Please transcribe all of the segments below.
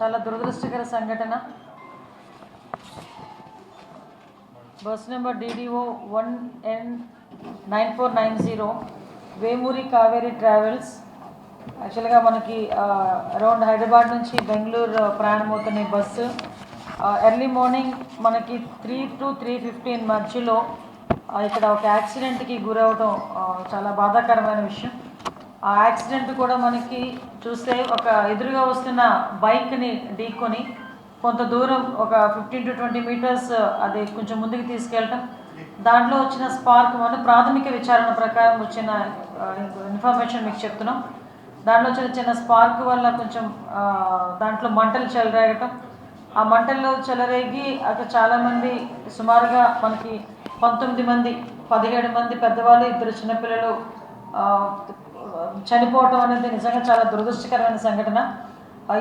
చాలా దురదృష్టకర సంఘటన. Bus number DDO 1N9490 Vemuri Kaveri travels. యాక్చువల్గా మనకి అరౌండ్ హైదరాబాద్ నుంచి బెంగళూరు ప్రయాణమవుతున్న బస్సు ఎర్లీ మార్నింగ్ మనకి 3 to 3:15 మధ్యలో ఇక్కడ ఒక యాక్సిడెంట్కి గురవడం చాలా బాధాకరమైన విషయం. ఆ యాక్సిడెంట్ కూడా మనకి చూస్తే ఒక ఎదురుగా వస్తున్న బైక్ని ఢీకొని కొంత దూరం ఒక 15 to 20 మీటర్స్ అది కొంచెం ముందుకు తీసుకెళ్ళటం, దాంట్లో వచ్చిన స్పార్క్ మన ప్రాథమిక విచారణ ప్రకారం వచ్చిన ఇన్ఫర్మేషన్ మీకు చెప్తున్నాం. దాంట్లో చిన్న స్పార్క్ వల్ల కొంచెం దాంట్లో మంటలు చెలరేగటం, ఆ మంటల్లో చెలరేగి అక్కడ చాలామంది సుమారుగా మనకి 19 మంది 17 మంది పెద్దవాళ్ళు 2 చిన్నపిల్లలు చనిపోవటం అనేది నిజంగా చాలా దురదృష్టకరమైన సంఘటన.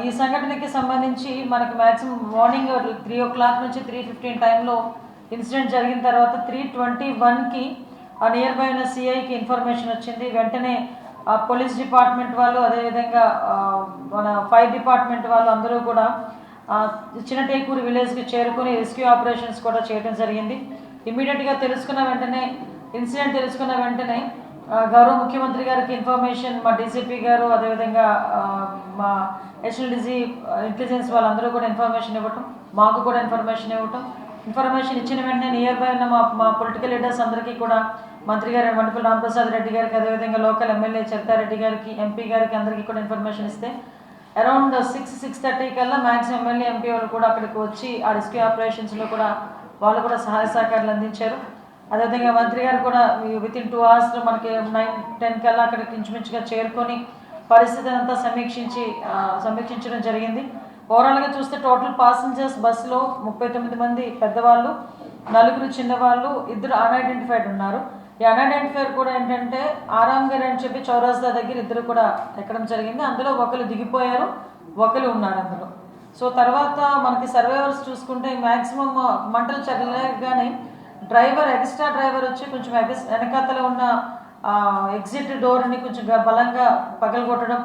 ఈ సంఘటనకి సంబంధించి మనకి మ్యాక్సిమం మార్నింగ్ 3 o'clock నుంచి 3:15 టైంలో ఇన్సిడెంట్ జరిగిన తర్వాత 3:21కి ఆ నియర్ బై ఉన్న సిఐకి ఇన్ఫర్మేషన్ వచ్చింది. వెంటనే పోలీస్ డిపార్ట్మెంట్ వాళ్ళు, అదేవిధంగా మన ఫైర్ డిపార్ట్మెంట్ వాళ్ళు అందరూ కూడా చిన్నటేకూరు విలేజ్కి చేరుకుని రెస్క్యూ ఆపరేషన్స్ కూడా చేయడం జరిగింది. ఇమీడియట్గా ఇన్సిడెంట్ తెలుసుకున్న వెంటనే గౌరవ ముఖ్యమంత్రి గారికి ఇన్ఫర్మేషన్ మా డీసీపీ గారు, అదేవిధంగా మా HLDG ఇంటెలిజెన్స్ వాళ్ళందరూ కూడా ఇన్ఫర్మేషన్ ఇవ్వటం, మాకు కూడా ఇన్ఫర్మేషన్ ఇచ్చిన వెంటనే నియర్ బై ఉన్న మా పొలిటికల్ లీడర్స్ అందరికీ కూడా మంత్రి గారు మండపల్లి రామప్రసాద్ రెడ్డి గారికి, అదేవిధంగా లోకల్ ఎమ్మెల్యే చరితారెడ్డి గారికి, ఎంపీ గారికి అందరికీ కూడా ఇన్ఫర్మేషన్ ఇస్తే అరౌండ్ 6-6:30 కల్లా మ్యాక్సిమం ఎమ్మెల్యే ఎంపీ వాళ్ళు కూడా అక్కడికి వచ్చి ఆ రెస్క్యూ ఆపరేషన్స్లో కూడా వాళ్ళు కూడా సహాయ సహకారాలు అందించారు. అదేవిధంగా మంత్రి గారు కూడా వితిన్ 2 hours మనకి 9-10 కల్లా అక్కడికి ఇంచుమించుగా చేరుకొని పరిస్థితిని అంతా సమీక్షించడం జరిగింది. ఓవరాల్గా చూస్తే టోటల్ పాసెంజర్స్ బస్సులో 39 మంది పెద్దవాళ్ళు, 4 చిన్నవాళ్ళు, 2 అన్ఐడెంటిఫైడ్ ఉన్నారు. ఈ అన్ఐడెంటిఫైడ్ కూడా ఏంటంటే ఆరామ్ గారు అని చెప్పి చౌరాస్తా దగ్గర 2 కూడా ఎక్కడం జరిగింది. అందులో ఒకరు దిగిపోయారు, ఒకరు ఉన్నారు అందులో. సో తర్వాత మనకి సర్వైవర్స్ చూసుకుంటే మ్యాక్సిమం మంటలు చల్లగానే ఎక్స్ట్రా డ్రైవర్ వచ్చి కొంచెం వెనకాతలో ఉన్న ఎగ్జిట్ డోర్ని కొంచెం బలంగా పగలగొట్టడం,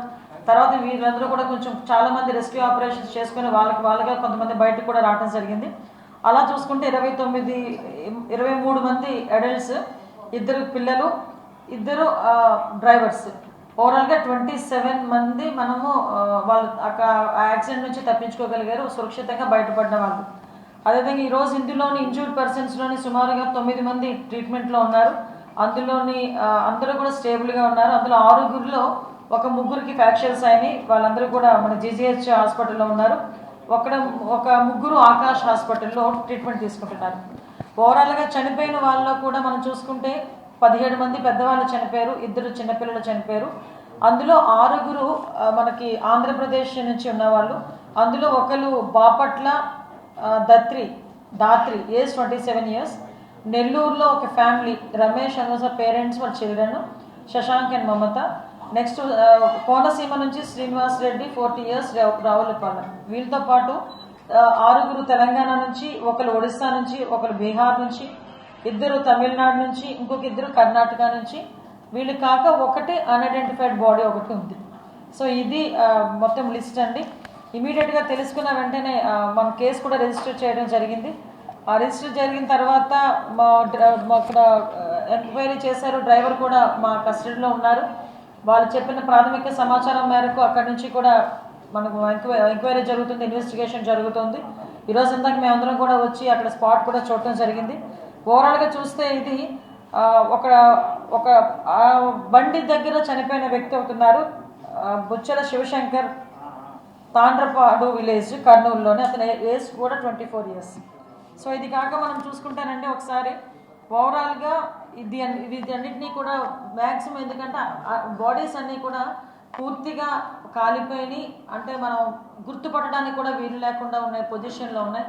తర్వాత వీళ్ళందరూ కూడా కొంచెం చాలామంది రెస్క్యూ ఆపరేషన్స్ చేసుకుని వాళ్ళగా కొంతమంది బయటకు కూడా రావడం జరిగింది. అలా చూసుకుంటే 23 మంది అడల్ట్స్, 2 పిల్లలు, 2 డ్రైవర్స్, ఓవరాల్గా 27 మంది మనము వాళ్ళు అక్కడ యాక్సిడెంట్ నుంచి తప్పించుకోగలిగారు, సురక్షితంగా బయటపడిన వాళ్ళు. అదేవిధంగా ఈరోజు ఇందులోని ఇంజూర్డ్ పర్సన్స్లోని సుమారుగా 9 మంది ట్రీట్మెంట్లో ఉన్నారు. అందరూ కూడా స్టేబుల్గా ఉన్నారు. అందులో 6గురిలో ఒక 3కి ఫ్రాక్చర్స్ అయినాయి, వాళ్ళందరూ కూడా మన GGH హాస్పిటల్లో ఉన్నారు. ఒక 3 ఆకాష్ హాస్పిటల్లో ట్రీట్మెంట్ తీసుకుంటున్నారు. ఓవరాల్గా చనిపోయిన వాళ్ళలో కూడా మనం చూసుకుంటే 17 మంది పెద్దవాళ్ళు చనిపోయారు, 2 చిన్నపిల్లలు చనిపోయారు. అందులో 6గురు మనకి ఆంధ్రప్రదేశ్ నుంచి ఉన్నవాళ్ళు. అందులో ఒకరు బాపట్ల దాత్రి ఏజ్ 27 years. నెల్లూరులో ఒక ఫ్యామిలీ రమేష్ అన్న పేరెంట్స్, వాళ్ళ children Shashank and Mamata. Next Konaseema నుంచి శ్రీనివాస్ రెడ్డి 40 years రావులపాలెం. వీళ్ళతో పాటు 6గురు తెలంగాణ నుంచి, ఒకరు ఒడిస్సా నుంచి, ఒకరు బీహార్ నుంచి, 2 తమిళనాడు నుంచి, ఇంకొక 2 కర్ణాటక నుంచి. వీళ్ళు కాక ఒకటి అన్ఐడెంటిఫైడ్ బాడీ ఒకటి ఉంది. సో ఇది మొత్తం లిస్ట్ అండి. ఇమీడియట్గా తెలుసుకున్న వెంటనే మన కేసు కూడా రిజిస్టర్ చేయడం జరిగింది. ఆ రిజిస్టర్ జరిగిన తర్వాత అక్కడ ఎంక్వైరీ చేశారు. డ్రైవర్ కూడా మా కస్టడీలో ఉన్నారు. వాళ్ళు చెప్పిన ప్రాథమిక సమాచారం మేరకు అక్కడి నుంచి కూడా మనకు ఎంక్వైరీ జరుగుతుంది, ఇన్వెస్టిగేషన్ జరుగుతుంది. ఈరోజు ఇందాక మేమందరం కూడా వచ్చి అక్కడ స్పాట్ కూడా చూడటం జరిగింది. ఓవరాల్గా చూస్తే ఇది ఒక బండి దగ్గర చనిపోయిన వ్యక్తి అవుతున్నారు, బుచ్చల శివశంకర్, తాండ్రపాడు విలేజ్, కర్నూలులోనే. అతని ఏజ్ కూడా 24 years. సో ఇది కాక మనం చూసుకుంటానంటే ఒకసారి ఓవరాల్గా వీటన్నిటినీ కూడా మ్యాక్సిమం, ఎందుకంటే బాడీస్ అన్నీ కూడా పూర్తిగా కాలిపోయినాయి, అంటే మనం గుర్తుపట్టడానికి కూడా వీలు లేకుండా ఉన్నాయి పొజిషన్లో ఉన్నాయి.